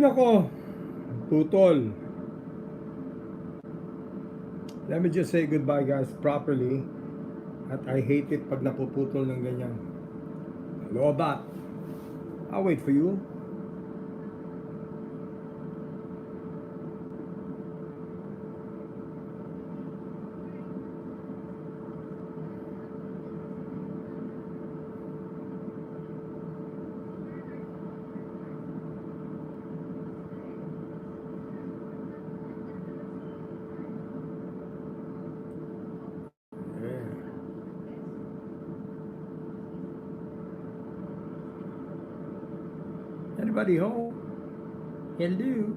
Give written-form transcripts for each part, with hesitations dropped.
nako, putol. Let me just say goodbye guys properly. At I hate it pag napuputol ng ganyan. Lobat. I'll wait for you. Anybody home? Hello?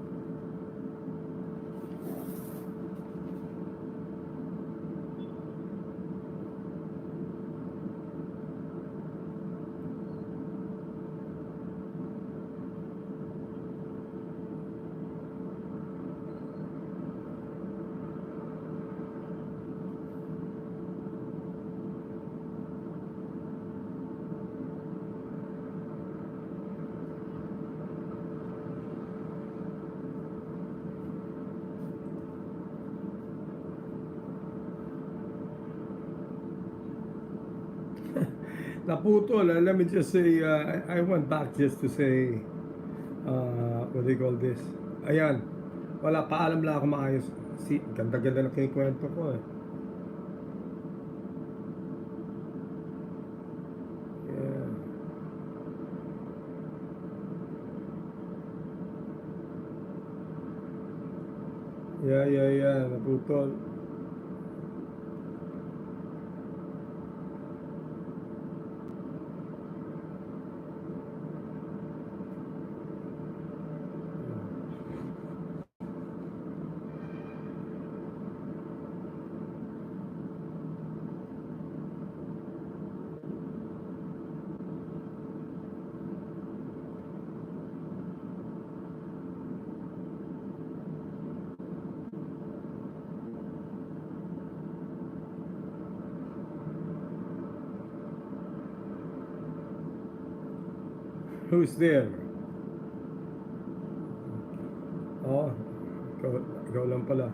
Naputol. Let me just say, I went back just to say, what do you call this? Ayan. Wala, paalam lang ako maayos. Ganda-ganda na kinikwento ko eh. Yeah. Naputol. Who's there? Oh, ikaw lang pala.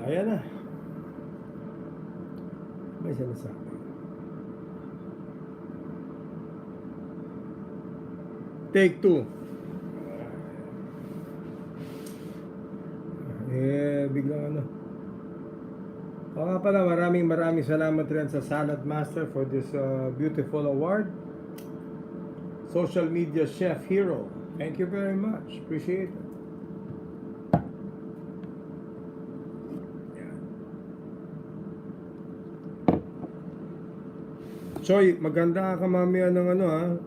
Ayan na. May sinasabi. Take 2. Biglang ano. O nga pala, maraming salamat rin sa Salad Master for this beautiful award. Social Media Chef Hero. Thank you very much. Appreciate it. Choy, maganda ka mamaya ng ano ha.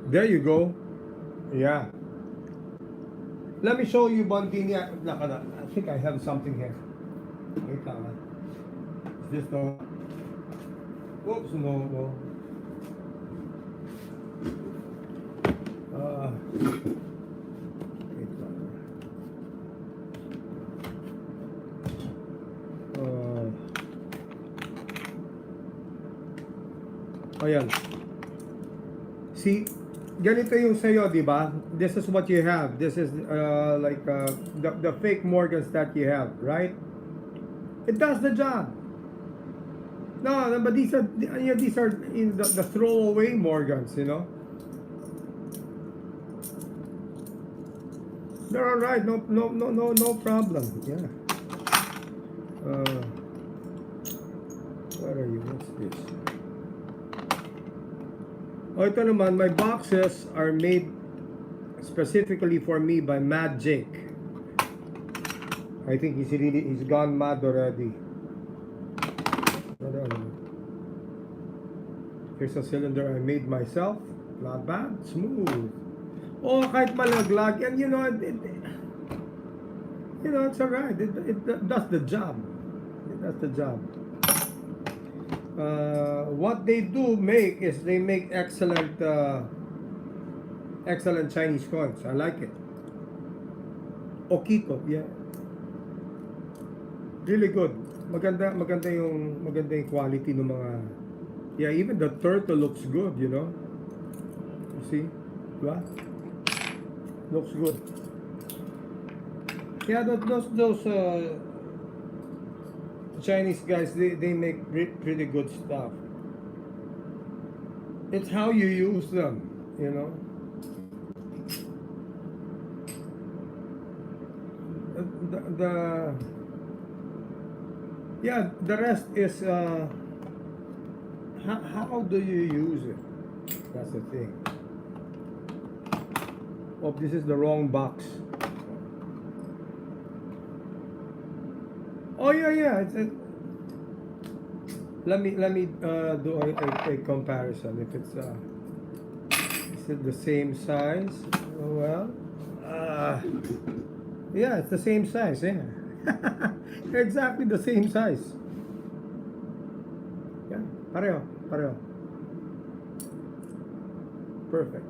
There you go. Yeah. Let me show you Bondini. I think I have something here. Wait lang ha. Is this no? Oops, no. Wait lang. Ayan. See, ganito yung sa'yo, di ba? This is what you have. This is like the fake Morgans that you have, right? It does the job. No, but these are in the throwaway Morgans, you know. They're all right. No problem. Yeah. Where are you? What's this? Oh, ito naman, my boxes are made specifically for me by Mad Jake. I think he's gone mad already. Here's a cylinder I made myself. Not bad, smooth. O kahit malaglag, and it's alright. It does the job. It does the job. What they do make is they make excellent Chinese coins. I like it. Okito, yeah. Really good. Maganda yung quality ng mga, yeah, even the turtle looks good, You see? Diba? Looks good. Yeah, those Chinese guys, they make pretty good stuff. It's how you use them. The rest is how do you use it? That's the thing. Oh, this is the wrong box. Oh yeah. Let me do a comparison. If it's is it the same size? Oh, well, yeah, it's the same size. Yeah, exactly the same size. Yeah, pareho. Perfect.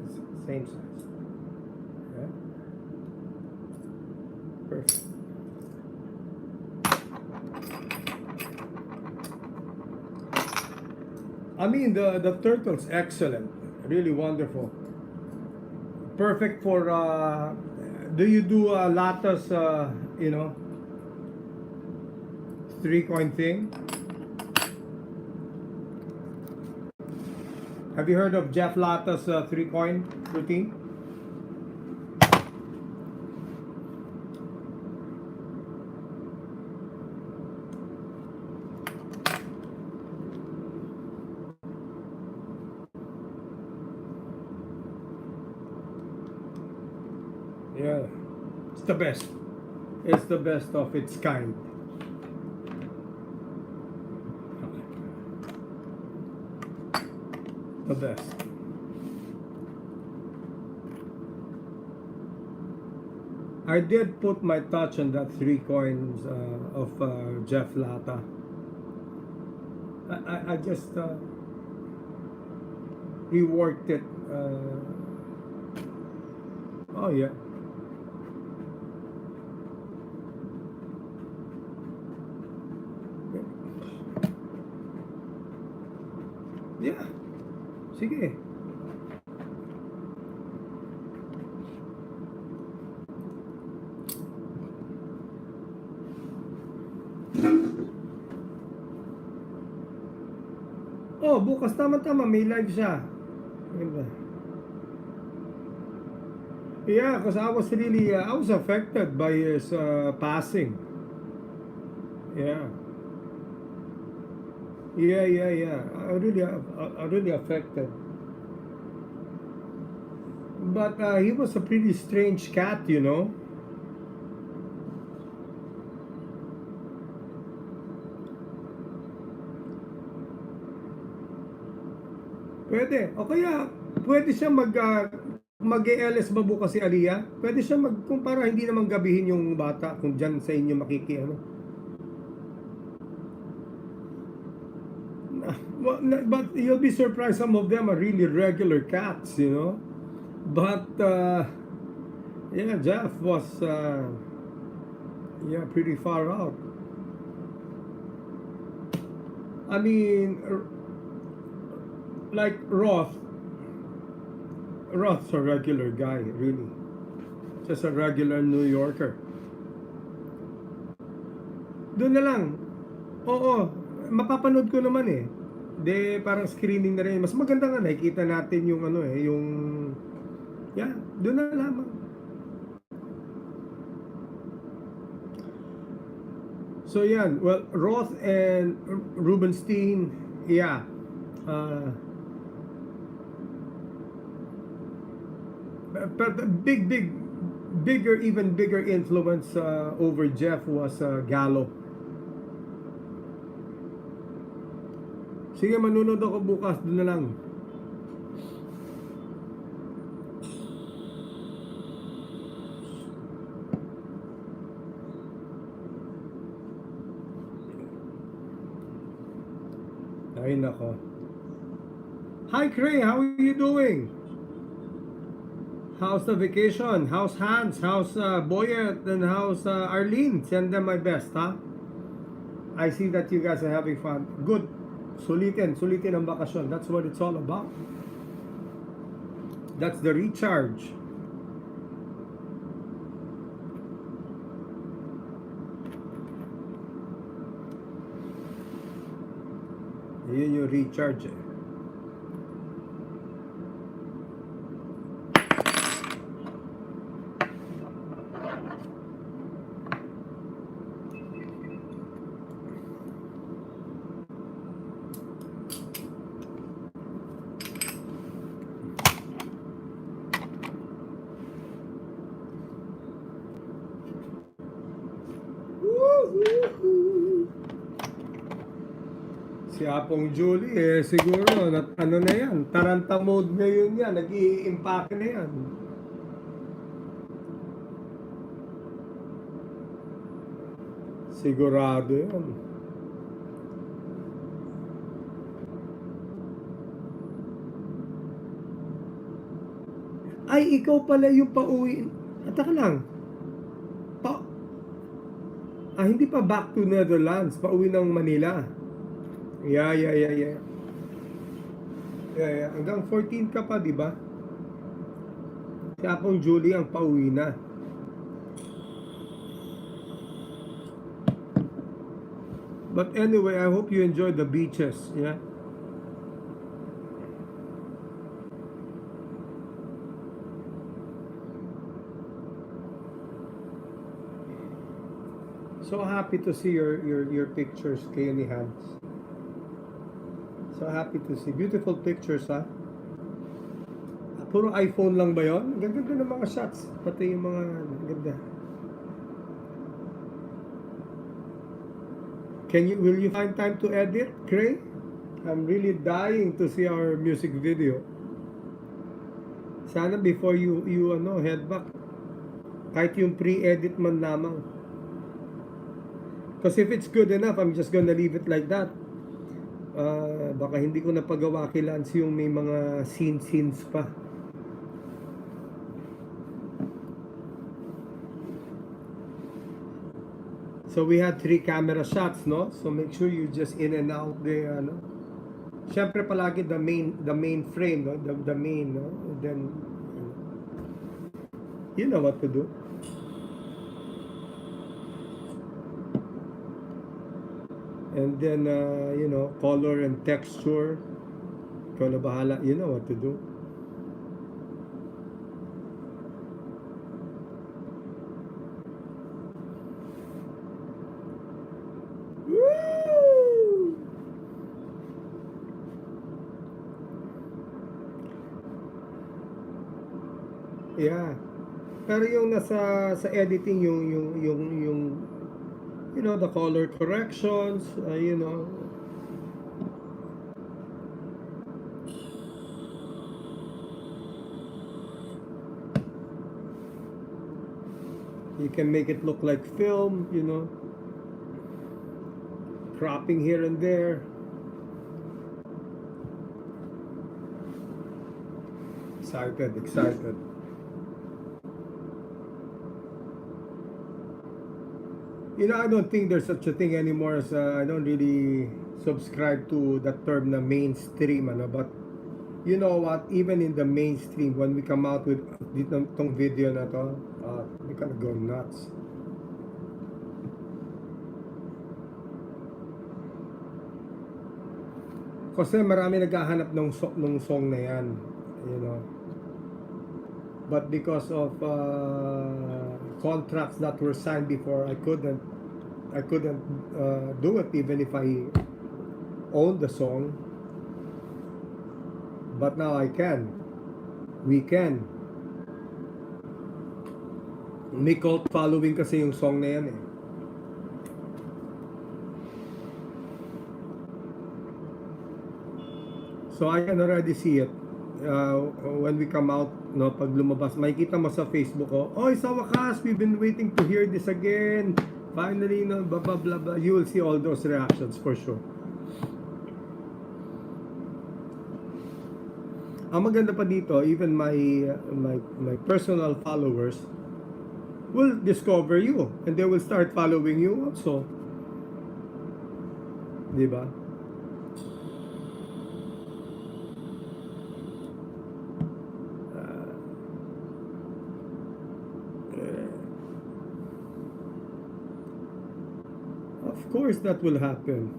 It's same size. Yeah, perfect. I mean, the turtle's excellent, really wonderful. Perfect for. Do you do Lata's? 3-coin thing? Have you heard of Jeff Lata's 3-coin routine? Yeah, it's the best. It's the best of its kind. The best. I did put my touch on that 3 coins of Jeff Lata. I just reworked it. Oh yeah. Yeah. Sige. Oh, bukas tama-tama may live siya. Yeah, because I was really I was affected by his passing. Yeah. Yeah. I really affected. But he was a pretty strange cat. Pwede. O kaya, pwede siya mag-ELS ba bukas si Aliyah? Pwede siya kung para hindi naman gabihin yung bata kung dyan sa inyo But you'll be surprised, some of them are really regular cats, But, yeah, Jeff was, pretty far out. I mean, like Roth's a regular guy, really. Just a regular New Yorker. Doon na lang. Oo, mapapanood ko naman eh. Parang screening na rin. Mas maganda nga nakikita natin yung doon na lamang. So yan, well, Roth and Rubenstein, yeah. But the even bigger influence over Jeff was Gallo. Sige, manunod ako bukas, doon na lang. Ay nako. Hi Cray, how are you doing? How's the vacation? How's Hans? How's Boyet? And how's Arlene? Send them my best, huh? I see that you guys are having fun. Good. Sulitin ang bakasyon. That's what it's all about. That's the recharge. Yun yung recharge eh. Si Apong Julie siguro ano na yan, taranta mode ngayon yan, nag-i-impake na yan. Sigurado yan. Ay, ikaw pala yung pauwi. Taka lang. Hindi pa back to Netherlands, pauwi ng Manila. Yeah. Hanggang 14 ka pa, di ba? Si Apong Julie ang pauwi na. But anyway, I hope you enjoy the beaches, yeah? So happy to see your pictures kayo ni Hans. So happy to see. Beautiful pictures, ha? Puro iPhone lang ba yun? Ganda ng mga shots. Pati yung mga ganda. Will you find time to edit, Cray? I'm really dying to see our music video. Sana before you head back, kahit yung pre-edit man lamang. Because if it's good enough, I'm just gonna leave it like that. Baka hindi ko napagawa kay Lance yung may mga scenes pa. So we had 3 camera shots, no? So make sure you just in and out the Siyempre palagi the main frame, no? The main, no? Then you know what to do. And then, color and texture. Ikaw na bahala. You know what to do. Woo! Yeah. Pero yung nasa sa editing yung the color corrections, you can make it look like film, cropping here and there. Excited. I don't think there's such a thing anymore as I don't really subscribe to that term na mainstream, but you know what, even in the mainstream, when we come out with tong video na to, we gonna go nuts. Kasi marami naghahanap ng song na yan, but because of contracts that were signed before, I couldn't do it even if I owned the song. But now I can. We can. May cult following kasi yung song na yan eh. So I can already see it. When we come out, pag lumabas, makikita mo sa Facebook ko, oy, sa wakas, we've been waiting to hear this again. Finally, blah, blah, blah, blah. You will see all those reactions for sure. Ang maganda pa dito, even my personal followers will discover you and they will start following you also. Di ba? Of course that will happen.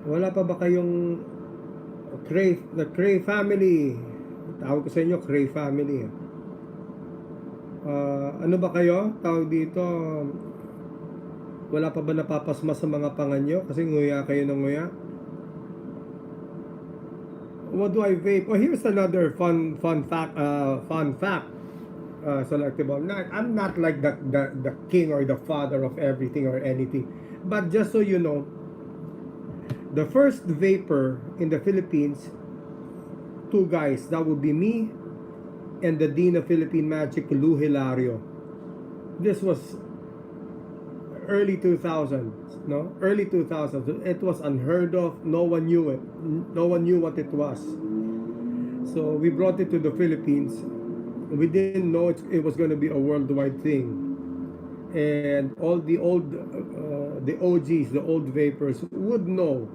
Wala pa ba kayong the Cray family? Tawag ko sa inyo, Cray family. Ano ba kayo? Tawag dito, wala pa ba napapasma sa mga panganyo? Kasi nguya kayo ng nguya. What do I vape? Oh, here's another fun fact. Selective. I'm not like the king or the father of everything or anything. But just so you know, the first vapor in the Philippines, two guys, that would be me and the Dean of Philippine Magic, Lou Hilario. This was early 2000s, no? Early 2000s. It was unheard of. No one knew it. No one knew what it was. So we brought it to the Philippines. We didn't know it was going to be a worldwide thing. And all the OGs, the old vapors would know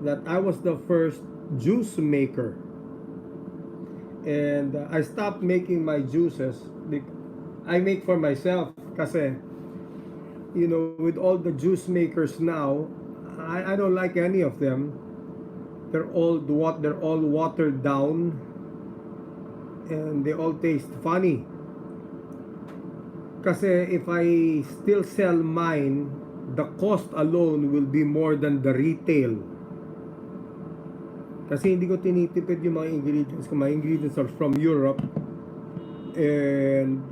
that I was the first juice maker. And I stopped making my juices. I make for myself kasi, you know, with all the juice makers now, I don't like any of them. They're all watered down and they all taste funny. Kasi if I still sell mine, the cost alone will be more than the retail. Kasi hindi ko tinitipid yung mga ingredients. My ingredients are from Europe and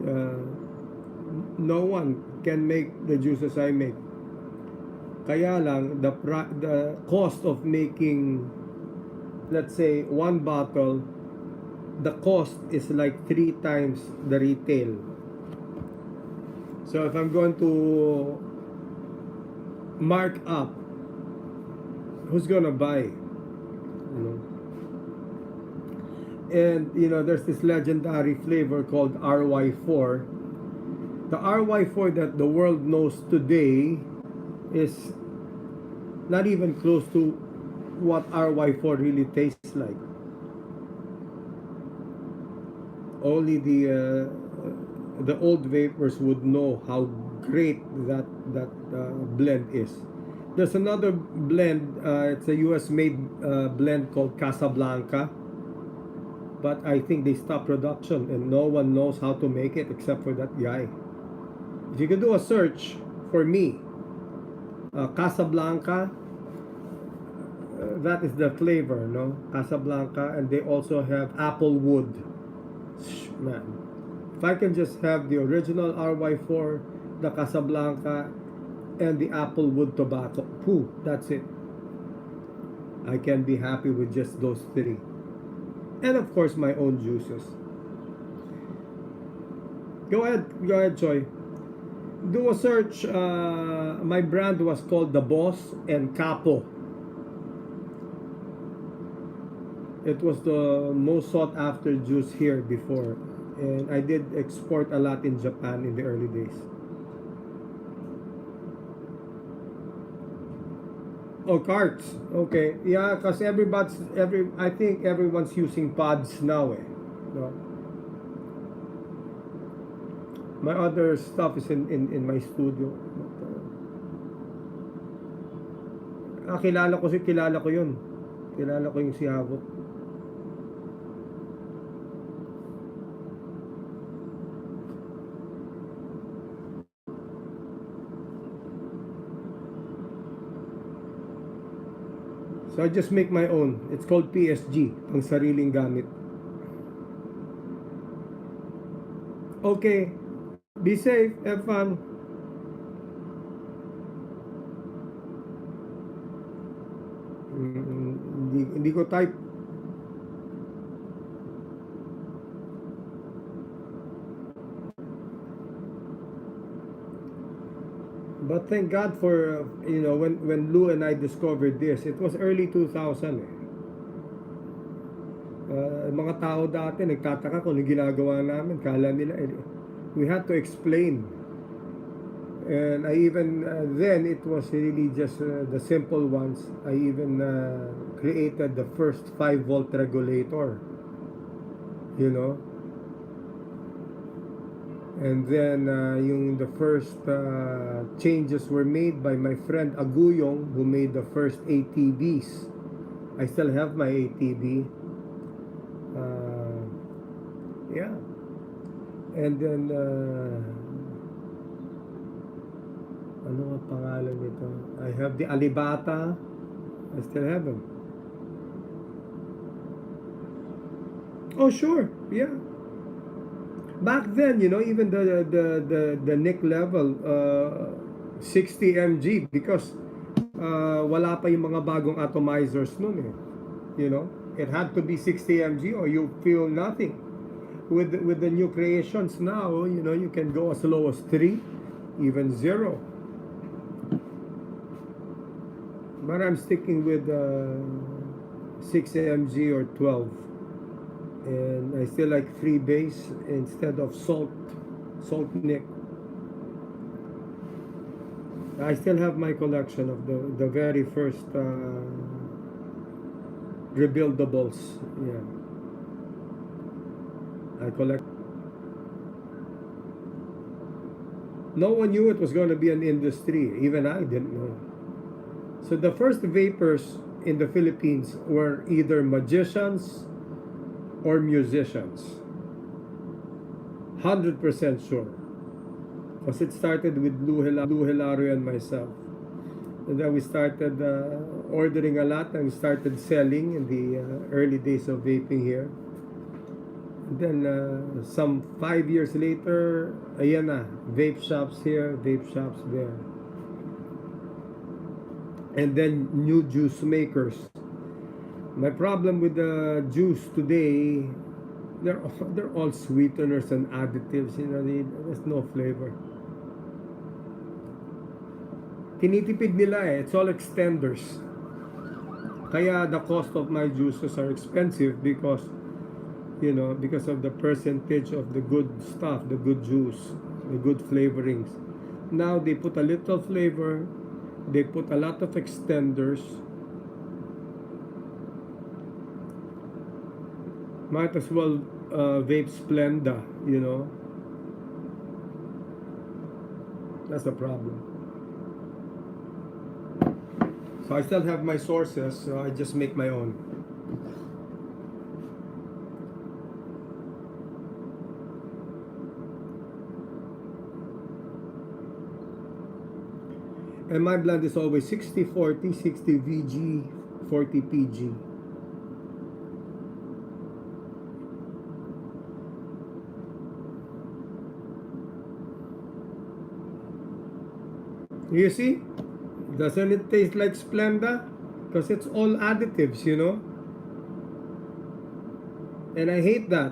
no one can make the juices I make. Kaya lang the cost of making, let's say, one bottle, the cost is like 3 times the retail. So if I'm going to mark up, who's gonna buy? You know? And you know, there's this legendary flavor called RY4. The RY4 that the world knows today is not even close to what RY4 really tastes like. Only the old vapors would know how great that blend is. There's another blend, it's a US made blend called Casablanca, but I think they stopped production and no one knows how to make it except for that guy. If you can do a search for me, Casablanca, that is the flavor, no? Casablanca, and they also have Applewood. Man, if I can just have the original RY4, the Casablanca, and the Applewood tobacco, pooh, that's it. I can be happy with just those 3. And of course, my own juices. Go ahead, Joy. Do a search. My brand was called The Boss and Capo. It was the most sought after juice here before. And I did export a lot in Japan in the early days. Oh, carts. Okay. Yeah, because I think everyone's using pods now eh. No? My other stuff is in my studio. Kilala ko yun. Kilala ko yung si Havoc. So I just make my own. It's called PSG, ang sariling gamit. Okay. Be safe. Have fun. Hindi ko type. But thank God for, when Lou and I discovered this, it was early 2000 eh. Mga tao dati nagtataka kung ano ginagawa namin. Kala nila, we had to explain. And I even, then it was really just the simple ones. I even created the first 5-volt regulator. And then the first changes were made by my friend Aguyong, who made the first ATBs. I still have my ATB. Yeah. And then ano ang pangalan nito? I have the Alibata. I still have them. Oh sure, yeah. Back then, even the nick level 60 mg, because wala pa yung mga bagong atomizers noon eh. It had to be 60 mg or you feel nothing. With the new creations now, you can go as low as 3, even 0. But I'm sticking with 6 mg or 12. And I still like 3 base instead of salt nick. I still have my collection of the very first rebuildables. Yeah, I collect. No one knew it was going to be an industry. Even I didn't know. So the first vapors in the Philippines were either magicians or musicians. 100% sure. Because it started with Lou Hilario and myself. And then we started ordering a lot, and we started selling in the early days of vaping here. And then some 5 years later, ayan na, vape shops here, vape shops there. And then new juice makers. My problem with the juice today, they're all sweeteners and additives. There's no flavor. Tinitipid nila eh. It's all extenders. Kaya the cost of my juices are expensive because of the percentage of the good stuff, the good juice, the good flavorings. Now they put a little flavor, they put a lot of extenders. Might as well vape Splenda, That's the problem. So I still have my sources, so I just make my own. And my blend is always 60-40, 60 VG, 40 PG. You see? Doesn't it taste like Splenda? Because it's all additives, And I hate that.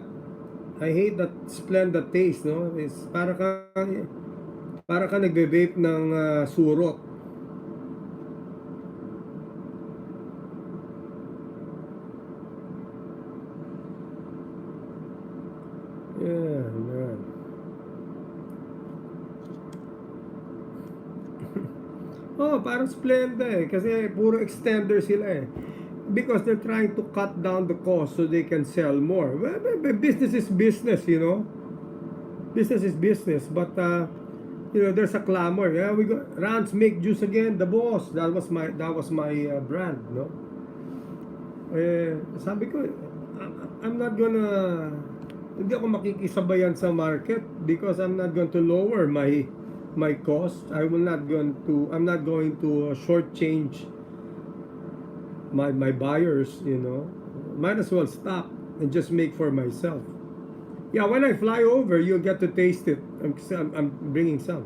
I hate that Splenda taste, no? It's para ka nagbe-vape ng surot. Yeah, man. Oh, parang Splenda eh. Kasi puro extender sila eh. Because they're trying to cut down the cost so they can sell more. Well, business is business, Business is business. But, there's a clamor. Yeah, we go. Rans make juice again. The boss. That was my brand, no? Sabi ko, I'm not gonna... Hindi ako makikisabayan sa market because I'm not going to lower my cost. I'm not going to shortchange my buyers, Might as well stop and just make for myself. Yeah, when I fly over, you'll get to taste it. I'm bringing some.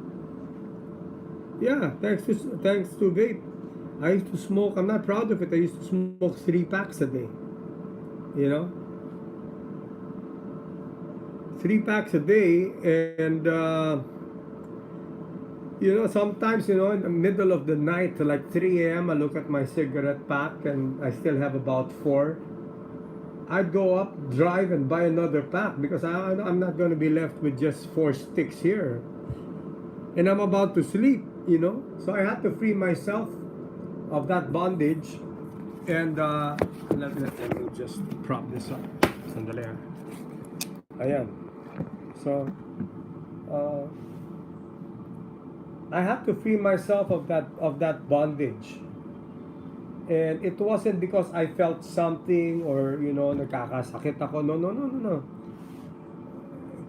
Yeah, thanks to vape. I used to smoke. I'm not proud of it. I used to smoke 3 packs a day. 3 packs a day, and Sometimes, in the middle of the night, like 3 a.m., I look at my cigarette pack and I still have about four. I'd go up, drive, and buy another pack because I'm not going to be left with just four sticks here. And I'm about to sleep. So I had to free myself of that bondage. And let me just prop this up. Sandali. Ayan. So, I have to free myself of that bondage. And it wasn't because I felt something or nakakasakit ako. No.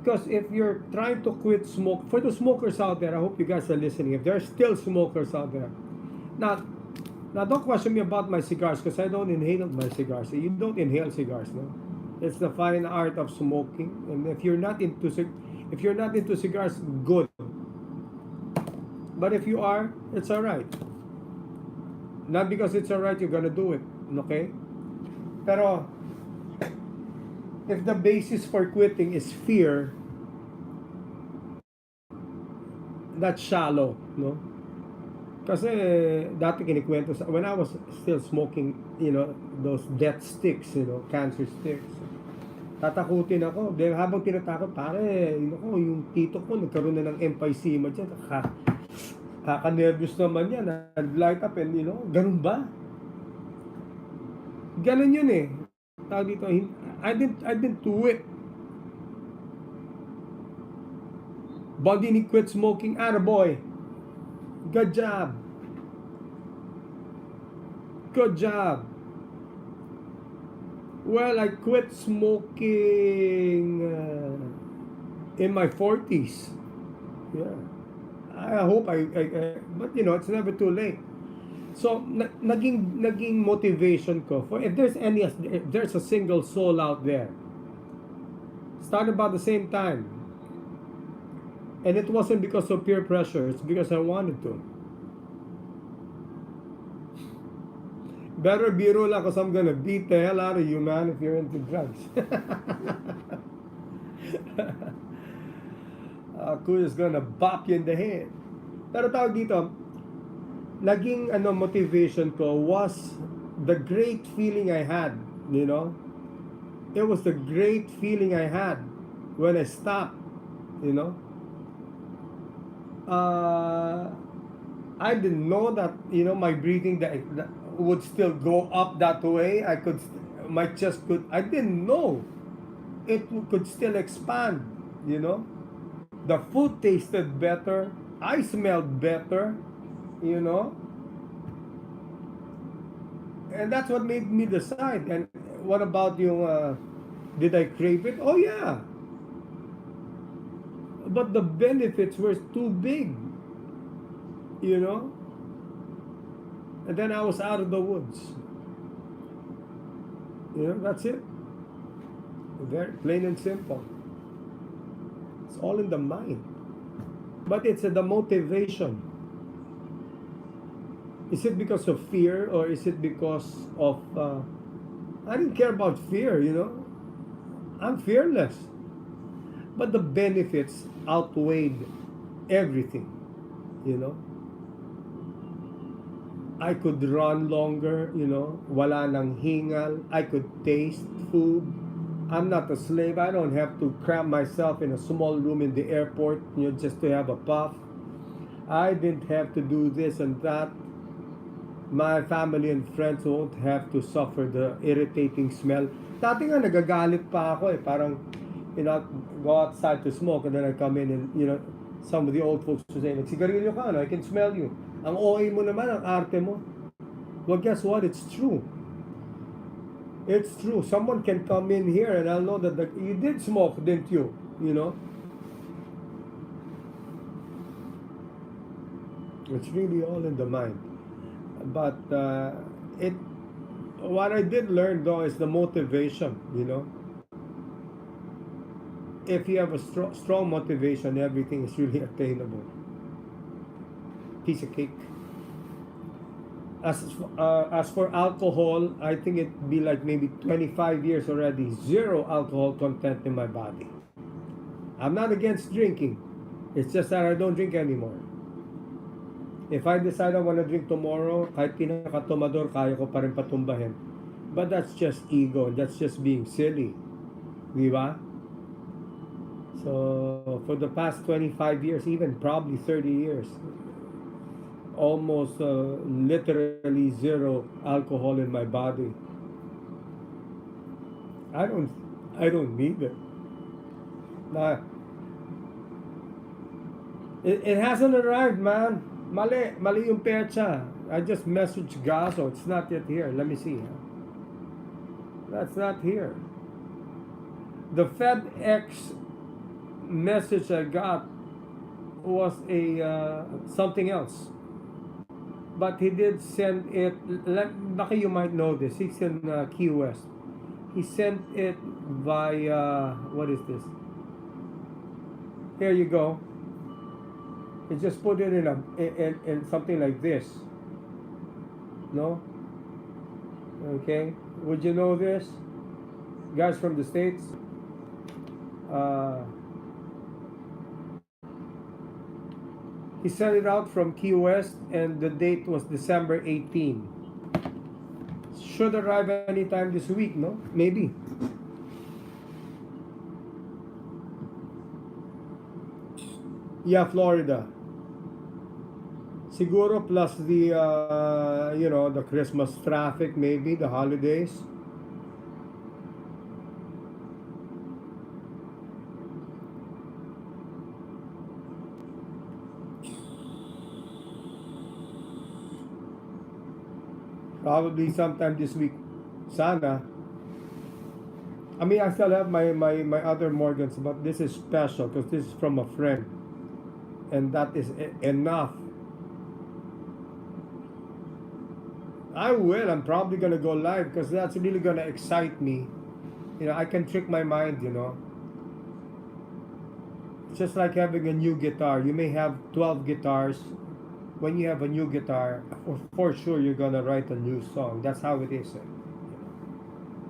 Because if you're trying to quit smoke, for the smokers out there, I hope you guys are listening. If there are still smokers out there, now don't question me about my cigars because I don't inhale my cigars. You don't inhale cigars, no. It's the fine art of smoking. And if you're not into cigars, good. But if you are, it's all right. Not because it's all right, you're gonna do it, okay? Pero if the basis for quitting is fear, that's shallow, no? Kasi dati kinikwento when I was still smoking, those death sticks, cancer sticks. Tatakutin ako. Then habang tinatakot, pare, yung tito ko nagkaroon na ng emphysema dyan. Kaka-nervous naman yan. Nag-light up and, ganun ba? Ganun yun eh. Tawag dito, I didn't do it. Bondini quit smoking. Attaboy. Good job. Good job. Well, I quit smoking in my 40s. Yeah. I hope but it's never too late. So naging motivation ko for if there's a single soul out there start about the same time, and it wasn't because of peer pressure, it's because I wanted to. Better biro lang because I'm gonna beat the hell out of you, man, if you're into drugs. Kuya's gonna bop you in the head. Pero tawag dito, naging motivation ko was the great feeling I had, It was the great feeling I had when I stopped, I didn't know that, my breathing that would still go up that way. My chest could, I didn't know it could still expand, The food tasted better. I smelled better, And that's what made me decide. And what about did I crave it? Oh yeah. But the benefits were too big, And then I was out of the woods. That's it. Very plain and simple. It's all in the mind. But it's the motivation. Is it because of fear or is it because of... I didn't care about fear, I'm fearless. But the benefits outweighed everything, I could run longer, wala nang hingal. I could taste food. I'm not a slave. I don't have to cram myself in a small room in the airport, just to have a puff. I didn't have to do this and that. My family and friends won't have to suffer the irritating smell. Dati nga nagagalit pa ako parang, go outside to smoke and then I come in and, some of the old folks would say, nagsigarilyo ka, I can smell you. Ang OA mo naman, ang arte mo. Well, guess what? It's true. It's true. Someone can come in here and I'll know that you did smoke, didn't you? It's really all in the mind. But what I did learn though is the motivation, If you have a strong motivation, everything is really attainable. Piece of cake. As for alcohol, I think it'd be like maybe 25 years already, zero alcohol content in my body. I'm not against drinking. It's just that I don't drink anymore. If I decide I want to drink tomorrow, kahit pinakatumador, kaya ko pa rin patumbahin. But that's just ego. That's just being silly. Di ba? So, for the past 25 years, even probably 30 years, almost literally zero alcohol in my body. I don't, I don't need it. Nah, it hasn't arrived, man. Mali yung pecha. I just messaged Gaso. It's not yet here. Let me see. That's not here. The FedEx message I got was a something else. But he did send it. Baka you might know this. He's in Key West. He sent it via, what is this? Here you go. He just put it in something like this. No? Okay. Would you know this? Guys from the States? He sent it out from Key West, and the date was December 18. Should arrive anytime this week, no? Maybe. Yeah, Florida. Siguro plus the, the Christmas traffic, maybe, the holidays. Probably sometime this week. Sana. I mean, I still have my other Morgans, but this is special because this is from a friend. And that is enough. I will. I'm probably going to go live because that's really going to excite me. I can trick my mind, It's just like having a new guitar. You may have 12 guitars. When you have a new guitar, for sure you're gonna write a new song. That's how it is.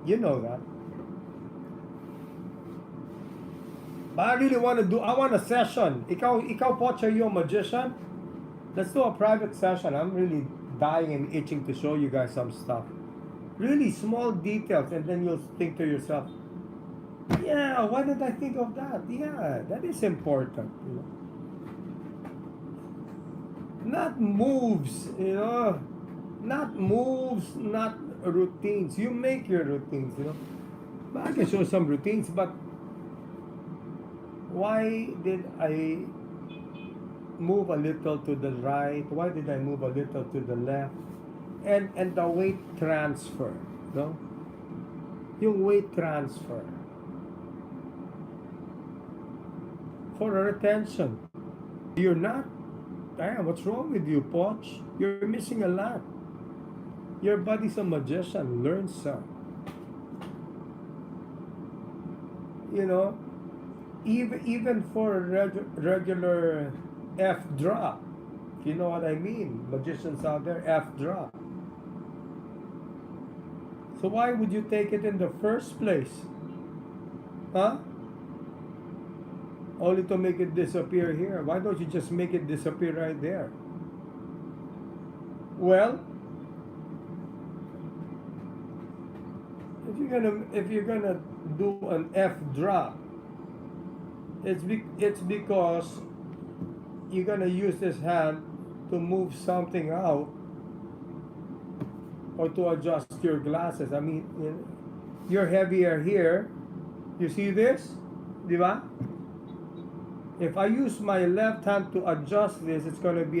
You know that. But I really I want a session. Ikaw Pocho, you a magician? Let's do a private session. I'm really dying and itching to show you guys some stuff. Really small details, and then you'll think to yourself, yeah, why did I think of that? Yeah, that is important. Not moves, not moves, not routines. You make your routines, But I can show some routines, but why did I move a little to the right? Why did I move a little to the left? And the weight transfer, no? Yung weight transfer. For retention. You're not. Damn, what's wrong with you, Poch? You're missing a lot. Your body's a magician. Learn some. Even for a regular F drop. You know what I mean? Magicians out there, F drop. So why would you take it in the first place? Huh? Only to make it disappear here. Why don't you just make it disappear right there? Well, if you're gonna do an F drop, it's because you're gonna use this hand to move something out or to adjust your glasses. I mean, you're heavier here. You see this? Diba? If I use my left hand to adjust this, it's going to be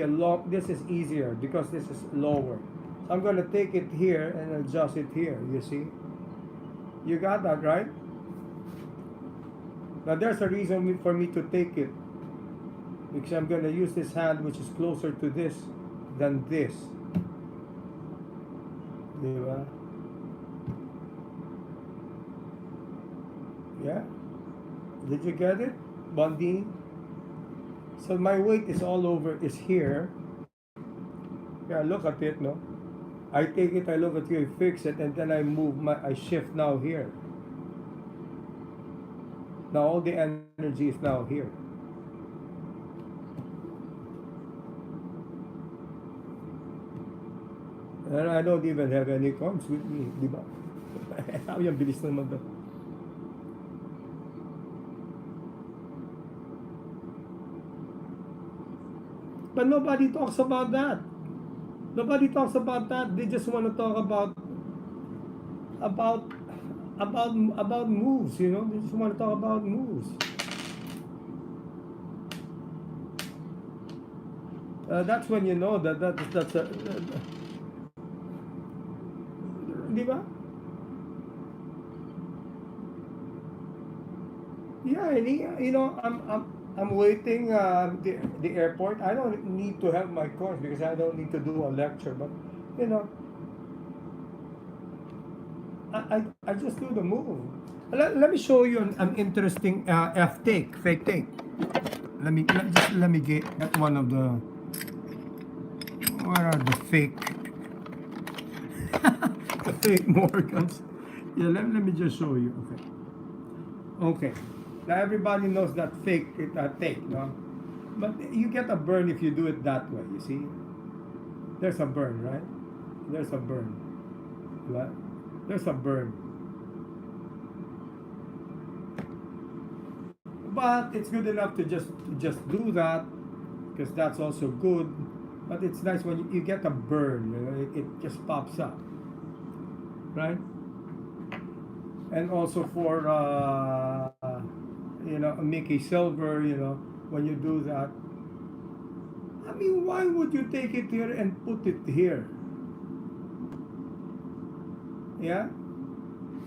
this is easier because this is lower. So I'm going to take it here and adjust it here, you see? You got that, right? Now there's a reason for me to take it. Because I'm going to use this hand which is closer to this than this. Diba? Yeah? Did you get it, Bondi? So my weight is all over, is here. Yeah, look at it, no? I take it, I look at you, I fix it, and then I I shift now here. Now all the energy is now here. And I don't even have any coins with me, di ba? Yung bilis naman to. But nobody talks about that. Nobody talks about that. They just want to talk about about moves. You know, they just want to talk about moves. That's when you know that's a, di ba? Yeah, and you know, I'm waiting the airport. I don't need to have my course because I don't need to do a lecture. But you know, I just do the move. Let me show you an interesting F take, fake take. Let me get one of the, what are the fake the fake Morgans. Yeah, let me just show you. Okay. Okay. Now everybody knows that fake take, no? But you get a burn if you do it that way, you see? There's a burn, right? There's a burn. What? There's a burn. But it's good enough to just do that because that's also good. But it's nice when you get a burn, you know, it just pops up, right? And also for you know, Mickey Silver, you know, when you do that, I mean, why would you take it here and put it here? Yeah,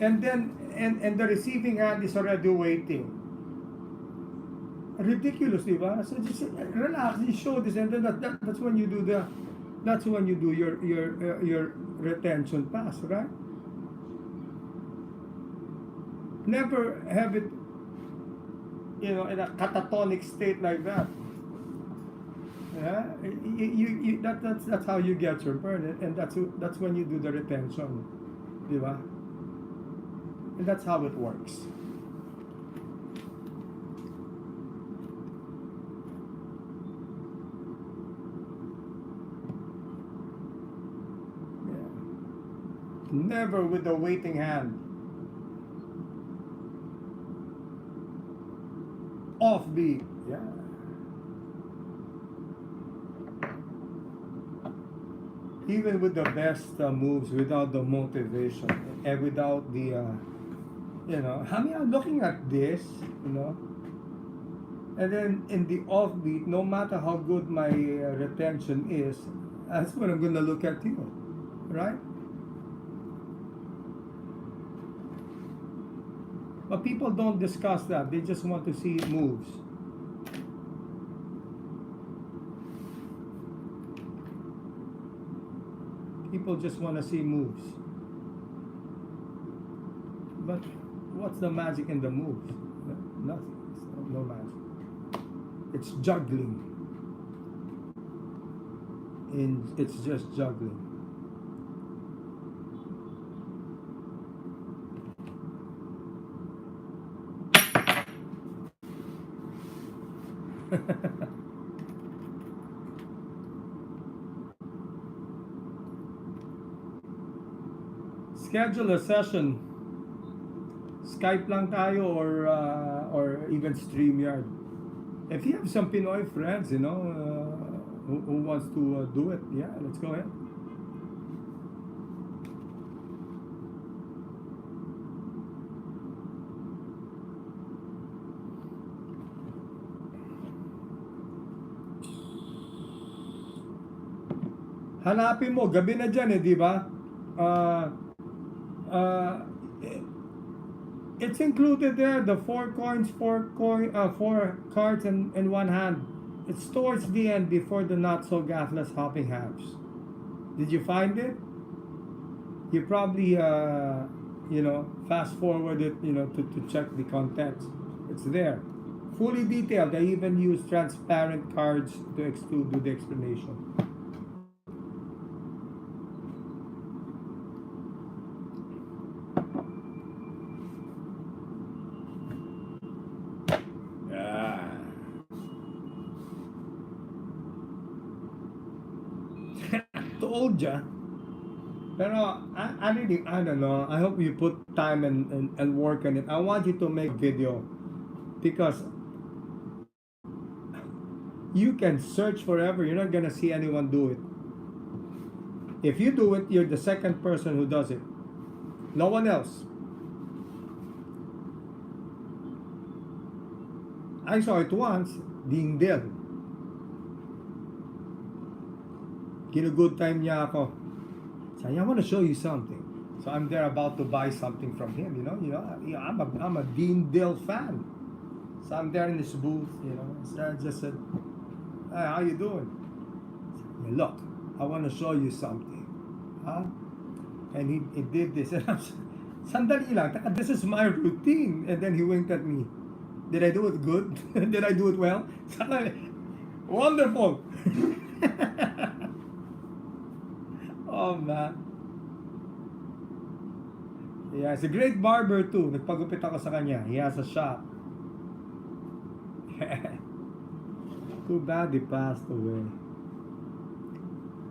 and then and the receiving hand is already waiting. Ridiculous, di ba? So just relax, you show this, and then that's when you do that's when you do your retention pass, right? Never have it, you know, in a catatonic state like that. Yeah, that's how you get your burn, and that's when you do the retention, di ba? And that's how it works. Yeah. Never with the waiting hand. Offbeat. Yeah. Even with the best moves, without the motivation and without the, you know, I mean, I'm looking at this, you know, and then in the offbeat, no matter how good my retention is, that's when I'm gonna look at you, right? But people don't discuss that. They just want to see moves. People just want to see moves. But what's the magic in the moves? Nothing. It's no magic. It's juggling. It's just juggling. Schedule a session. Skype lang tayo or even StreamYard. If you have some Pinoy friends, you know, who wants to do it, yeah, let's go ahead. Hanapin mo, gabi na dyan eh, di ba? Uh, uh, it's included there, the four cards and one hand. It's towards the end before the not so gatless hopping halves. Did you find it? You probably you know, fast forward it, you know, to check the contents. It's there, fully detailed. I even use transparent cards to do the explanation. Told ya. Pero I don't know. I hope you put time and work on it. I want you to make a video because you can search forever. You're not gonna see anyone do it. If you do it, you're the second person who does it. No one else. I saw it once, being dead. Ginugood time niya ako. So I want to show you something. So I'm there about to buy something from him, I'm a Dean Dill fan. So I'm there in this booth, So I just said, "Hey, how you doing?" So, "Look, I want to show you something." Huh? And he did this. And I said, "Sandali lang, this is my routine." And then he winked at me. Did I do it good? Did I do it well? Wonderful. Oh man. Yeah, he's a great barber too. Nagpagupit ako sa kanya. He has a shop. Too bad he passed away.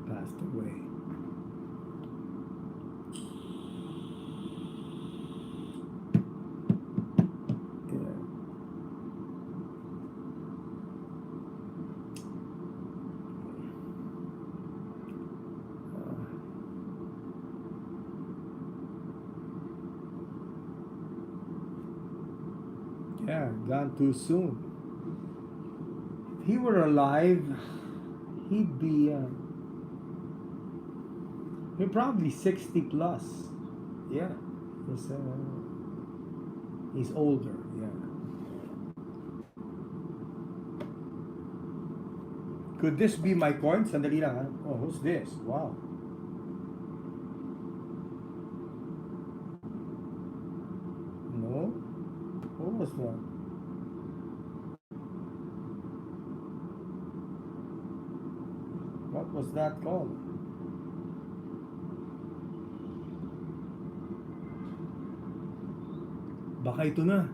Passed away. Yeah. Yeah, gone too soon. If he were alive, he'd be he'd probably 60 plus. Yeah, he's older. Yeah. Could this be my coin? Sandali lang, ha? Oh, who's this? Wow. No? What was that? What was that called? Baka ito na.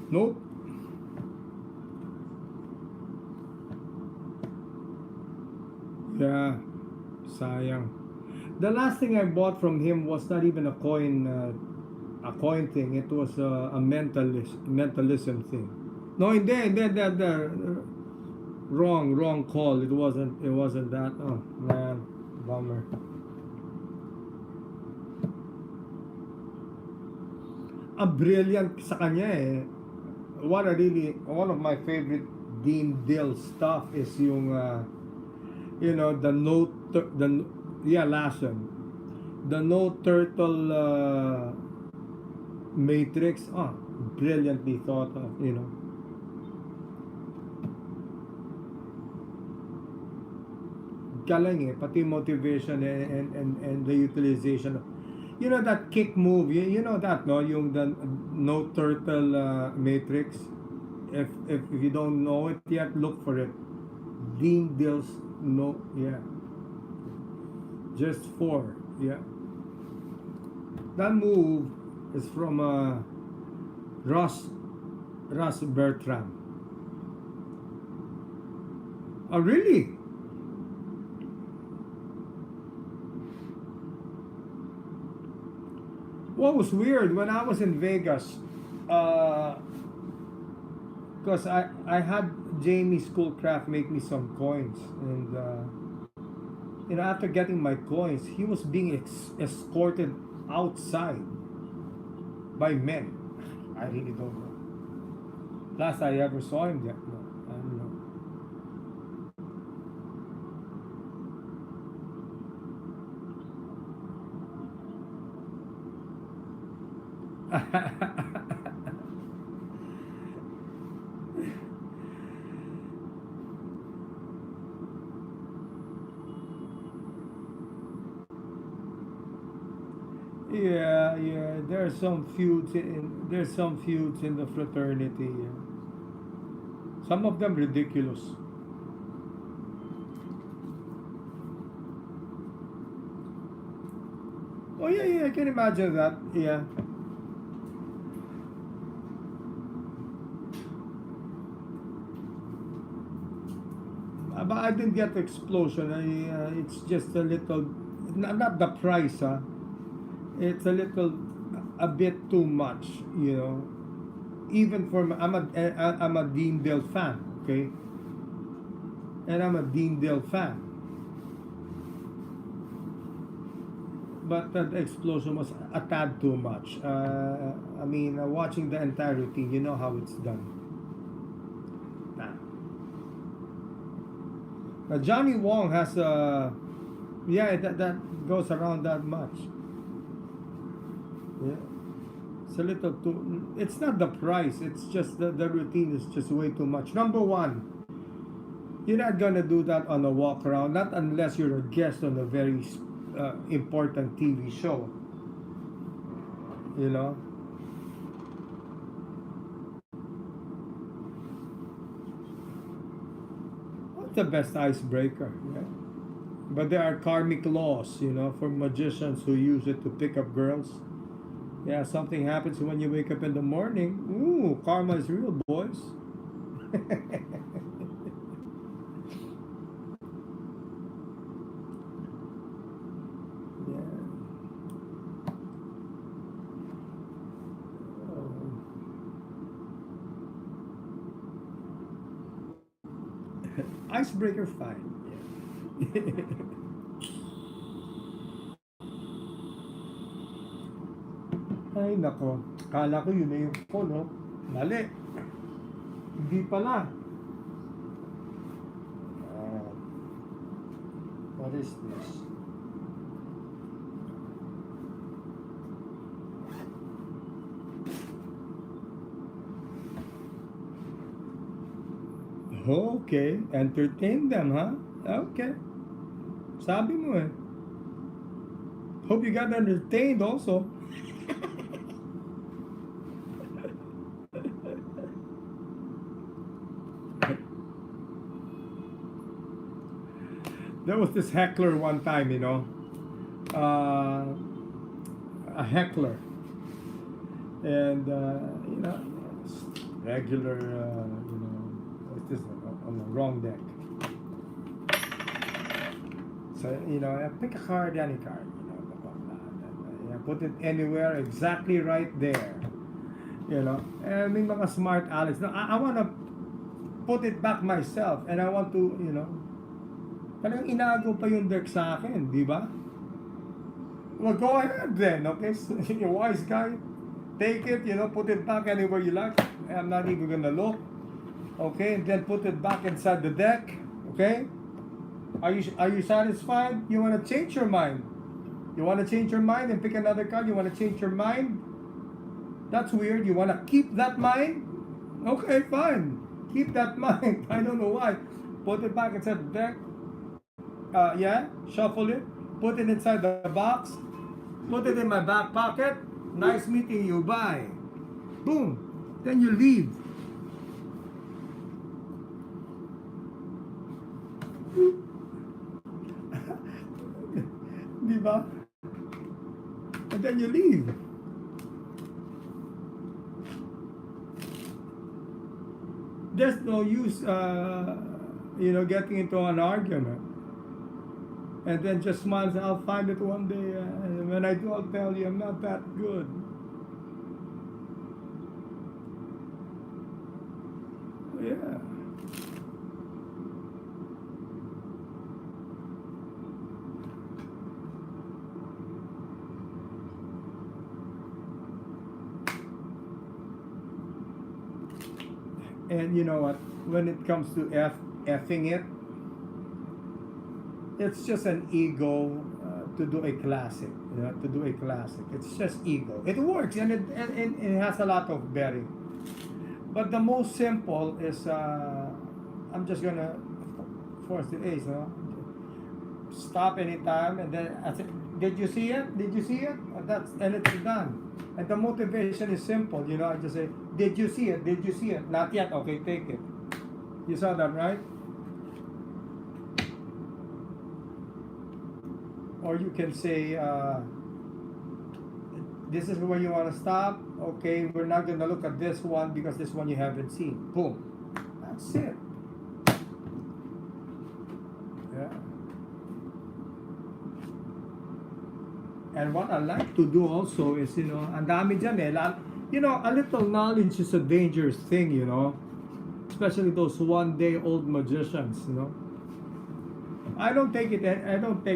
Nope. Yeah, sayang. The last thing I bought from him was not even a coin thing. It was a mentalism thing. No, hindi, wrong call. It wasn't that. Oh man, bummer. Brilliant sa kanya eh. One of my favorite Dean Dill stuff is yung the last one, the no turtle matrix. Brilliantly thought of. Galing eh, pati motivation and the utilization. That kick move, you know that, no? Yung the no turtle matrix. If you don't know it yet, look for it. Dean Dill's no, yeah. Just 4, yeah. That move is from Ross Bertram. Oh, really? What was weird when I was in Vegas, because I had Jamie Schoolcraft make me some coins, and after getting my coins, he was being escorted outside by men. I really don't know. Last I ever saw him there. No, I don't know. Yeah. There's some feuds in the fraternity. Yeah. Some of them ridiculous. Oh yeah, yeah, I can imagine that. Yeah. But I didn't get the explosion. It's just a little, not the price, huh? It's a little, a bit too much, you know. Even for I'm a Dean fan, okay, and I'm a Dean fan. But that explosion was a tad too much. I mean, watching the entire routine, you know how it's done. Nah. Johnny Wong has a, yeah, that goes around that much. Yeah. It's a little too. It's not the price. It's just the routine is just way too much. Number one, you're not gonna do that on a walk around, not unless you're a guest on a very important TV show. You know, what's the best icebreaker? Yeah. But there are karmic laws, you know, for magicians who use it to pick up girls. Yeah, something happens when you wake up in the morning. Ooh, karma is real, boys. Yeah. Icebreaker fine. Yeah. Ay, nako. Kala ko yun na yung phone, no? Mali. Hindi pala. Uh, what is this? Okay. Entertain them, huh? Okay. Sabi mo eh. Hope you got entertained also. There was this heckler one time, you know. Uh, a heckler. And, you know, regular, you know, what's this on the wrong deck. So, you know, pick a card, any card, you know, blah, blah, blah, and, put it anywhere, exactly right there, you know. And may mga smart Alex. Now, I want to put it back myself, and I want to, you know, talagang inago pa yung deck sa akin, di ba? Well, go ahead then, okay? So, you're a wise guy. Take it, you know, put it back anywhere you like. I'm not even gonna look. Okay, and then put it back inside the deck. Okay? Are you satisfied? You wanna change your mind? You wanna change your mind and pick another card? You wanna change your mind? That's weird. You wanna keep that mind? Okay, fine. Keep that mind. I don't know why. Put it back inside the deck. Yeah, shuffle it. Put it inside the box. Put it in my back pocket. Nice meeting you. Bye. Boom. Then you leave. Diba? And then you leave. There's no use, you know, getting into an argument. And then just smile and say, I'll find it one day. And when I do, I'll tell you I'm not that good. Yeah. And you know what? When it comes to effing it, it's just an ego to do a classic. You know, to do a classic. It's just ego. It works and it has a lot of bearing. But the most simple is I'm just gonna force the ace, no? Stop anytime and then I said, did you see it? Did you see it? And it's done. And the motivation is simple, you know. I just say, did you see it? Did you see it? Not yet. Okay, take it. You saw that, right? Or you can say, This is where you want to stop. Okay, we're not going to look at this one because this one you haven't seen. Boom. That's it. Yeah. And what I like to do also is, ang dami dyan eh. A little knowledge is a dangerous thing, especially those one-day-old magicians. I don't take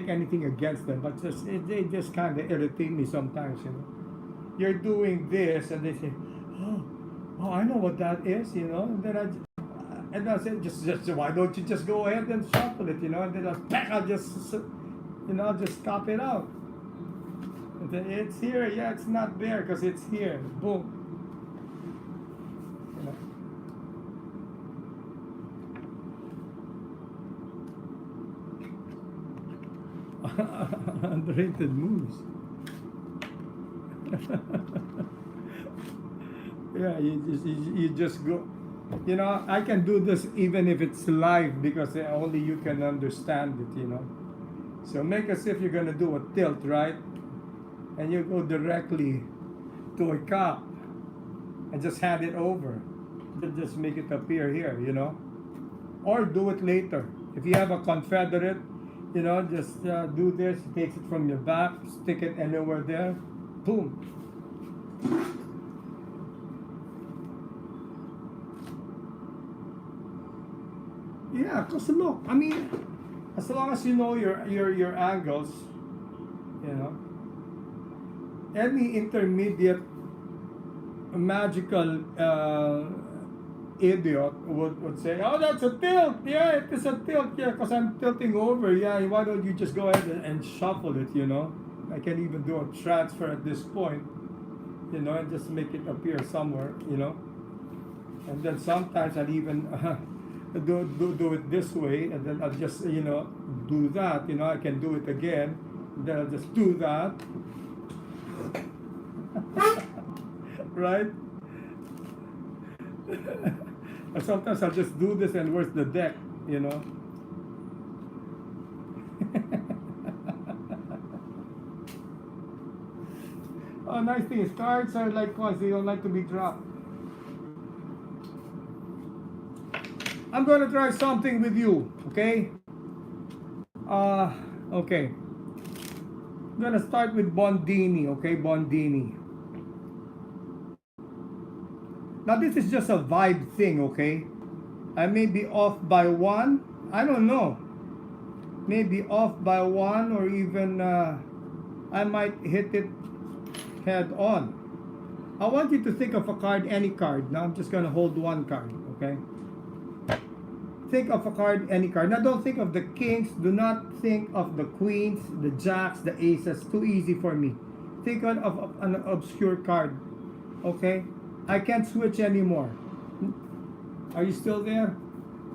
anything against them, but they just kind of irritate me sometimes. You're doing this, and they say, "Oh, I know what that is," and then I say, just why don't you just go ahead and shuffle it, and then I'll just cop it out. And then it's here, yeah, it's not there because it's here. Boom. Underrated moves. Yeah, you just go. I can do this even if it's live because only you can understand it. So make as if you're gonna do a tilt, right? And you go directly to a cup and just hand it over. Just make it appear here, or do it later. If you have a confederate, just do this. He takes it from your back, stick it anywhere there, boom. Yeah, cause look, as long as you know your angles, any intermediate magical idiot would say, "Oh, that's a tilt. Yeah, it is a tilt. Yeah, because I'm tilting over. Yeah, why don't you just go ahead and shuffle it? I can even do a transfer at this point, and just make it appear somewhere, And then sometimes I'll even do it this way, and then I'll just do that. I can do it again. And then I'll just do that." Right? And sometimes I'll just do this and where's the deck, Oh, nice thing is cards are like coins, they don't like to be dropped. I'm going to try something with you, okay? Okay. I'm going to start with Bondini, okay? Bondini. Now this is just a vibe thing, okay? I may be off by one. I don't know. Maybe off by one, or even I might hit it head on. I want you to think of a card, any card. Now I'm just going to hold one card, okay? Think of a card, any card. Now don't think of the kings. Do not think of the queens, the jacks, the aces. Too easy for me. Think of an obscure card, okay? I can't switch anymore. Are you still there?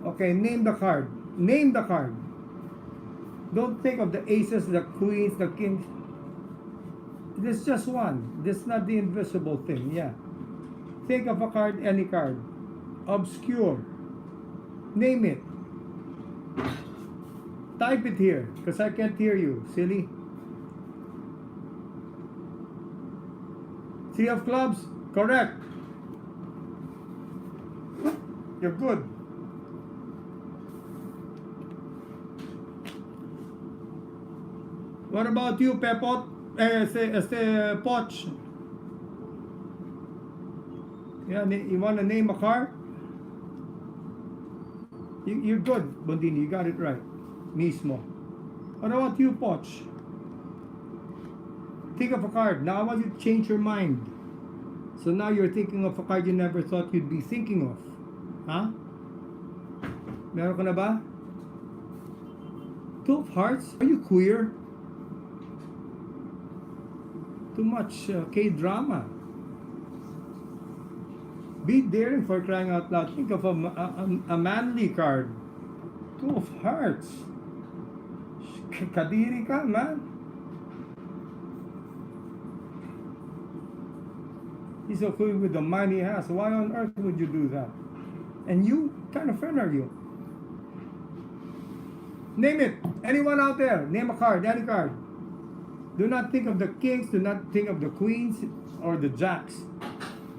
Okay, name the card. Name the card. Don't think of the aces, the queens, the kings. There's just one. This is not the invisible thing, yeah. Think of a card, any card. Obscure. Name it. Type it here, because I can't hear you, silly. Three of clubs? Correct. You're good. What about you, Pepot? Poch? Yeah, you want to name a card? You're good, Bondini. You got it right. Mismo. What about you, Poch? Think of a card. Now I want you to change your mind. So now you're thinking of a card you never thought you'd be thinking of. Huh? Meron ka na ba? Two of Hearts? Are you queer? Too much K-drama. Be daring, for crying out loud. Think of a manly card. Two of Hearts. Kadiri ka, man. He's so cool with the mind he has. Why on earth would you do that? And you, what kind of friend are you? Name it. Anyone out there? Name a card. Any card. Do not think of the kings, do not think of the queens or the jacks,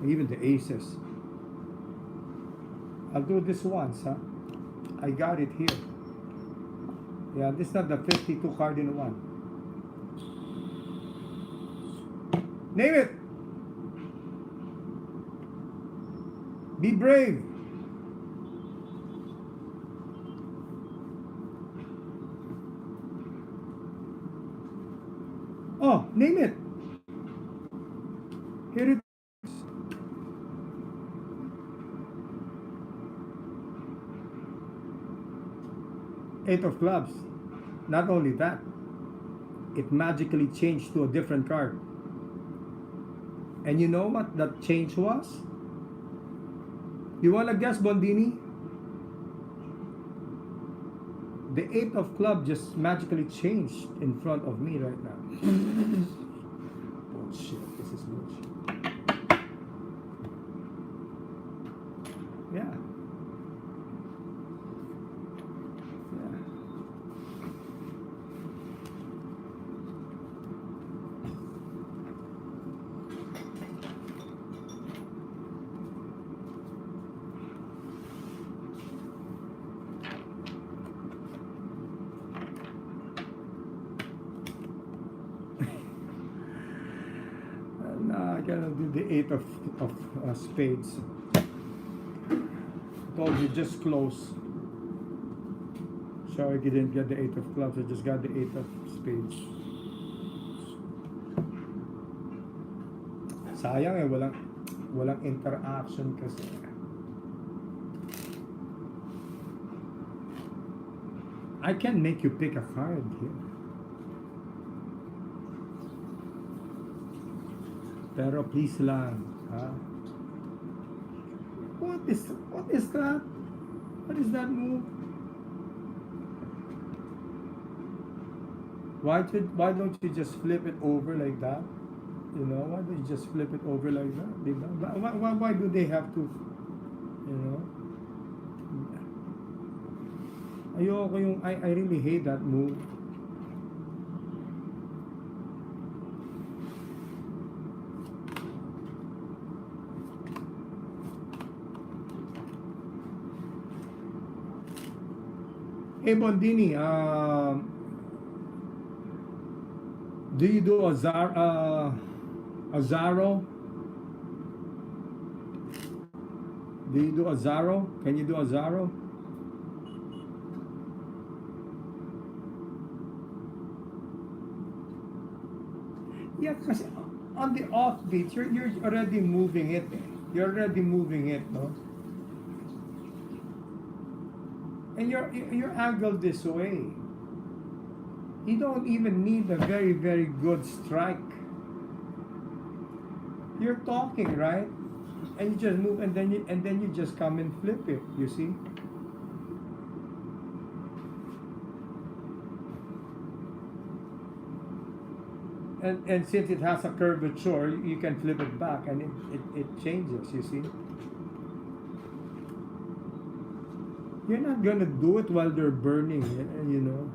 even the aces. I'll do this once, huh? I got it here. Yeah, this is not the 52 card in one. Name it! Be brave. Oh, name it. Here it is. Eight of clubs. Not only that, it magically changed to a different card. And you know what that change was? You wanna guess, Bondini? The eight of clubs just magically changed in front of me right now. Bullshit, this is bullshit. Yeah. Yeah. Nah, I cannot do the eight of spades. Told you just close. Sorry, I didn't get the eight of clubs. I just got the eight of spades. Sayang eh, walang interaction kasi. I can make you pick a card here. Pero please lang, ha? What is that? What is that move? Why don't you just flip it over like that? You know, why don't you just flip it over like that? Why do they have to, you know? Ayoko yung, I really hate that move. Hey Bondini, do you do a Zaro? Do you do a Zaro? Can you do a Zaro? Yeah, because on the offbeat, you're already moving it. You're already moving it, no? And you're angled this way. You don't even need a very, very good strike. You're talking, right? And you just move, and then you just come and flip it. You see? And since it has a curvature, you can flip it back, and it changes. You see? You're not gonna do it while they're burning, you know.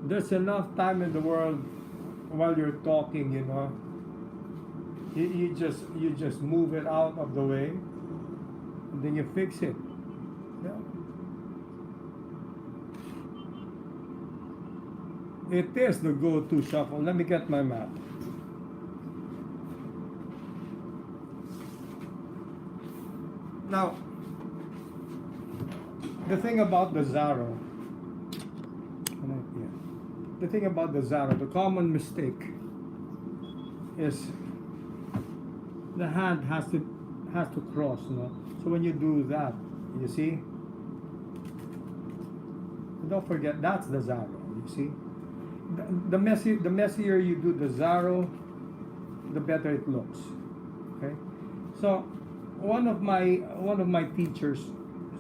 There's enough time in the world while you're talking, you know. You just move it out of the way, and then you fix it. Yeah. It is the go-to shuffle. Let me get my map. Now, the thing about the Zaro, the thing about the Zaro, the common mistake is the hand has to cross, no? So when you do that, you see, don't forget that's the Zaro. You see, the messier you do the Zaro, the better it looks. Okay, so. One of my teachers,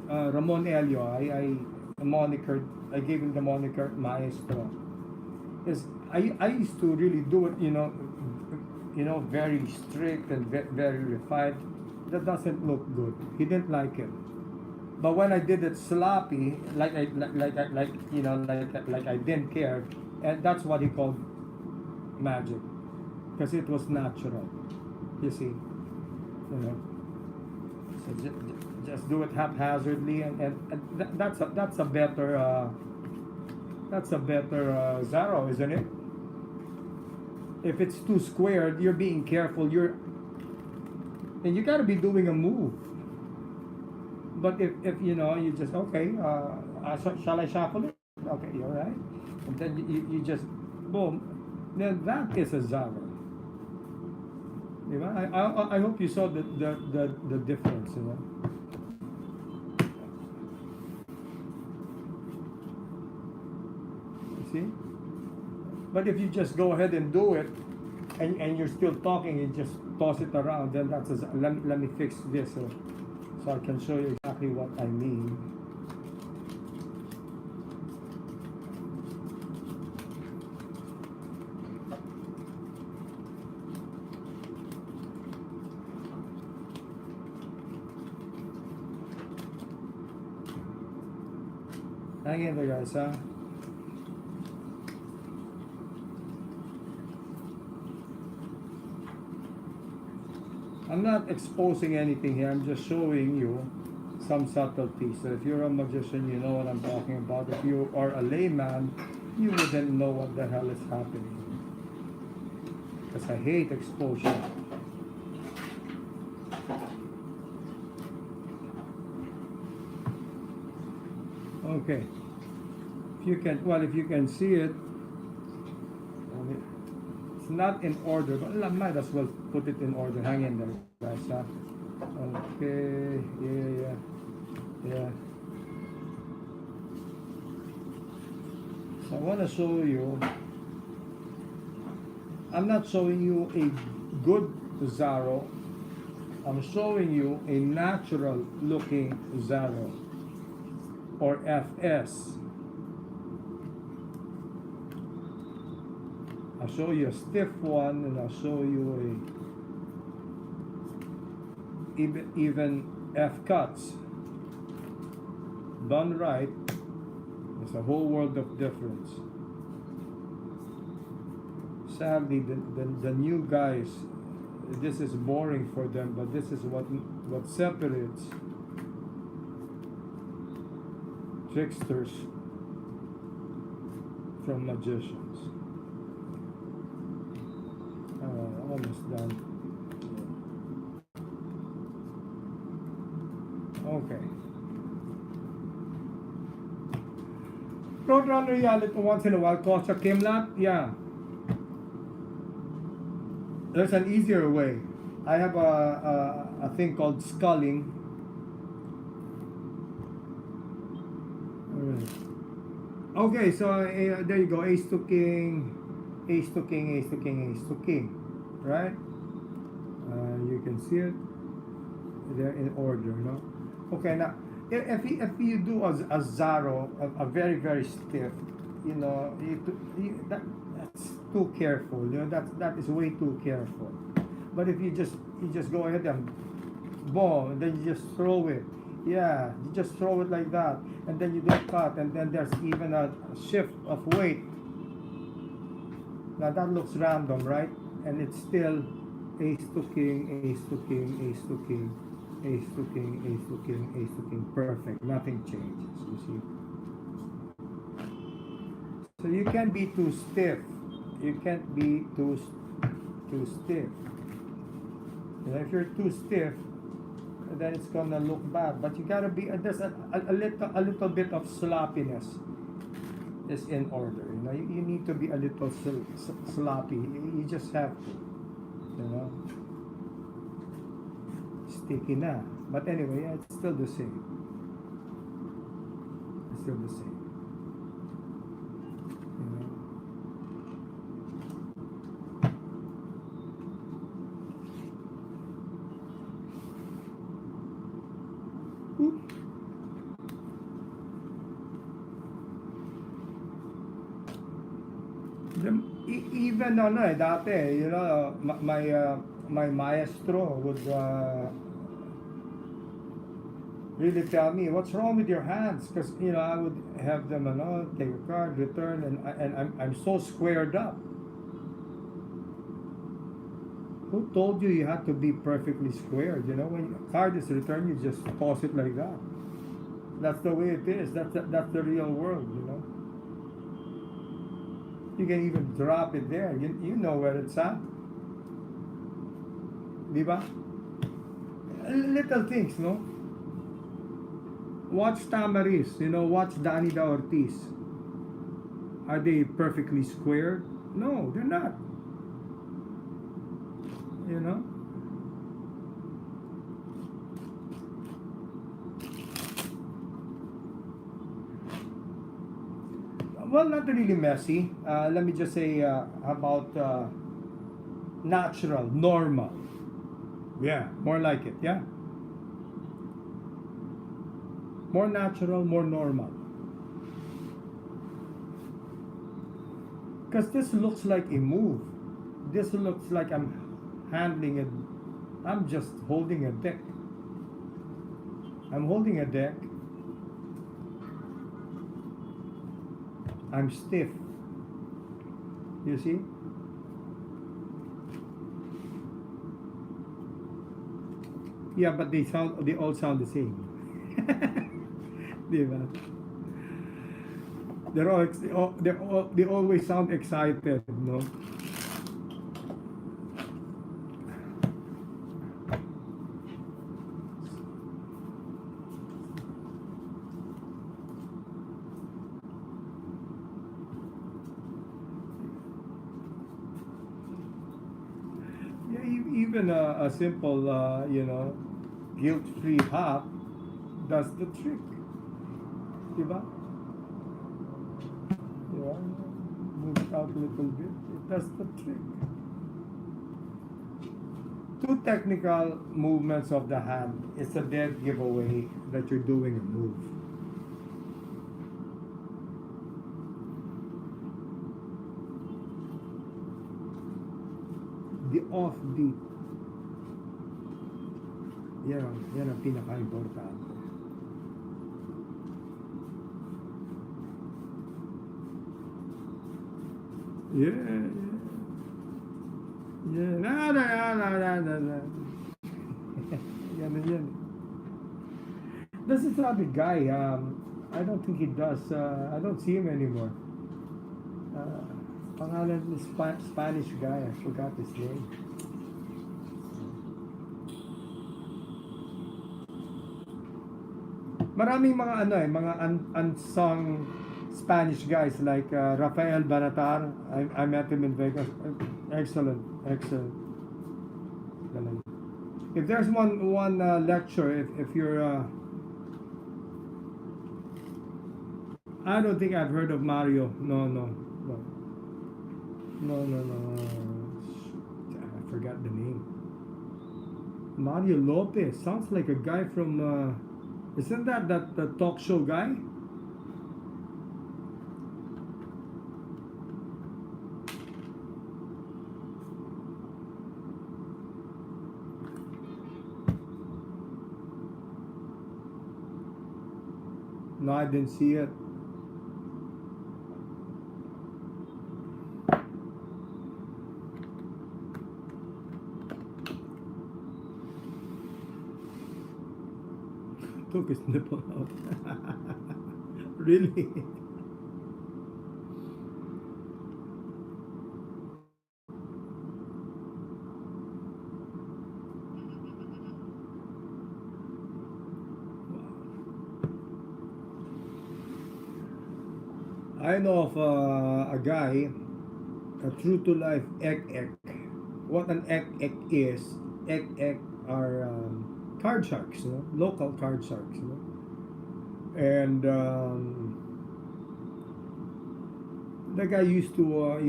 Ramon Elio, I gave him the moniker Maestro. Is I used to really do it, you know, very strict and very refined. That doesn't look good. He didn't like it. But when I did it sloppy, like you know, like I didn't care, and that's what he called magic, because it was natural. You see, you know. So just do it haphazardly, and that's a better Zaro, isn't it? If it's too squared, you're being careful. And you gotta be doing a move. But if you know, you just okay, shall I shuffle it? Okay, you're right. And then you just boom. Then that is a Zaro. You know, I hope you saw the difference. You know. You see. But if you just go ahead and do it, and you're still talking, you just toss it around, then that's a, let me fix this so I can show you exactly what I mean. Hang in there, guys, huh? I'm not exposing anything here. I'm just showing you some subtleties. So if you're a magician, you know what I'm talking about. If you are a layman, you wouldn't know what the hell is happening. Because I hate exposure. Okay. If you can see it, it's not in order, but I might as well put it in order. Hang in there, guys. Huh? Okay. Yeah. So I want to show you. I'm not showing you a good Zaro. I'm showing you a natural looking Zaro, or FS. I'll show you a stiff one, and I'll show you a even F cuts. Done right, there's a whole world of difference. Sadly, the new guys, this is boring for them, but this is what separates tricksters from magicians. Almost done. Okay. Roadrunner, yeah, little once in a while. Kosha Kimlat, yeah. There's an easier way. I have a thing called sculling. Okay, so there you go. Ace to king, ace to king, ace to king, ace to king. Right? You can see it. They're in order, no? Okay, now if you do a Zaro, a very very stiff, you know, that's too careful. You know, that is way too careful. But if you just go ahead and boom, and then you just throw it. Yeah, you just throw it like that, and then you don't cut, and then there's even a shift of weight. Now that looks random, right? And it's still ace to king, ace to king, ace to king, ace to king, ace to king, ace to king. Perfect. Nothing changes. You see. So you can't be too stiff. You can't be too stiff. And if you're too stiff, then it's gonna look bad. But you gotta be. There's a little bit of sloppiness is in order. You know, you need to be a little sloppy. You just have to. You know, sticky na. But anyway, yeah, it's still the same. It's still the same. You know. Even dati, you know, my maestro would really tell me what's wrong with your hands, because I would have them take a card, return, and I'm so squared up. Who told you you have to be perfectly squared? When a card is returned, you just toss it like that. That's the way it is. That's the real world. You can even drop it there. You know where it's at. Diba? Little things, no? Watch Tamariz, watch Danida Ortiz. Are they perfectly squared? No, they're not. Well, not really messy. Let me just say about natural, normal. Yeah, more like it. Yeah. More natural, more normal. Because this looks like a move. This looks like I'm handling it. I'm just holding a deck. I'm holding a deck. I'm stiff. You see? Yeah, but they all sound the same. Diba? They always sound excited, no? Yeah, even a simple, guilt-free hop does the trick. Diba? Move it out a little bit. It does the trick. Two technical movements of the hand. It's a dead giveaway that you're doing a move. The offbeat. Yan ang pinaka-importante. Yeah. No. Yan. This is not the guy. I don't think he does. I don't see him anymore. Pangalan is Spanish guy. I forgot his name. Maraming mga unsung Spanish guys like Rafael Banatar. I met him in Vegas. Excellent. If there's one lecture, if you're, I don't think I've heard of Mario. No. I forgot the name. Mario Lopez sounds like a guy from. Isn't that the talk show guy? No, I didn't see it. Took his nipple out. Really? I know of a guy, a true to life ek. What an ek is, ek are card sharks, local card sharks, and the guy used to,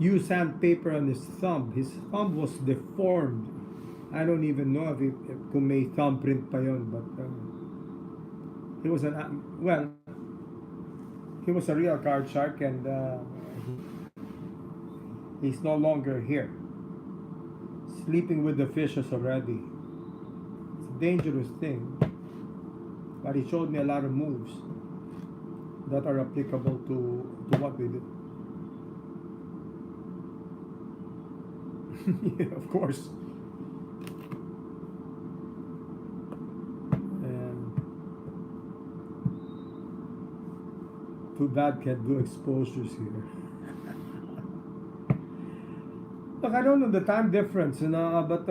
use sandpaper on his thumb. His thumb was deformed. I don't even know if kung may thumbprint pa yon, but he was he was a real card shark, and he's no longer here. Sleeping with the fishes already. dangerous thing, but he showed me a lot of moves that are applicable to what we do. Yeah, of course. And too bad can't do exposures here. Look, I don't know the time difference, but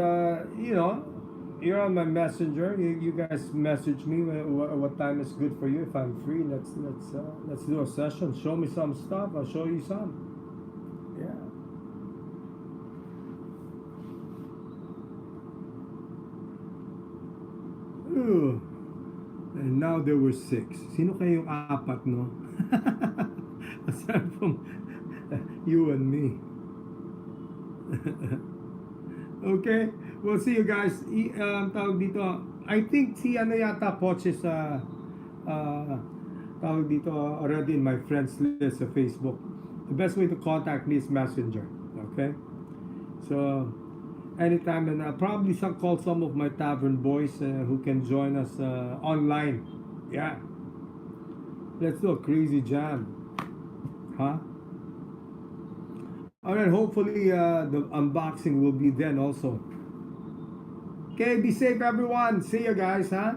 you're on my messenger. You guys message me what time is good for you. If I'm free, let's do a session. Show me some stuff. I'll show you some. Yeah. Ooh. And now there were 6. Sino kayong apat, no? Aside from you and me. Okay, we'll see you guys. Tawag dito, I think si ano yata Poche sa tawag dito already in my friends list sa Facebook. The best way to contact me is Messenger. Okay, so anytime, and I'll probably call some of my tavern boys who can join us online. Yeah, let's do a crazy jam, huh? Alright, hopefully the unboxing will be then also. Okay, be safe everyone. See you guys, huh?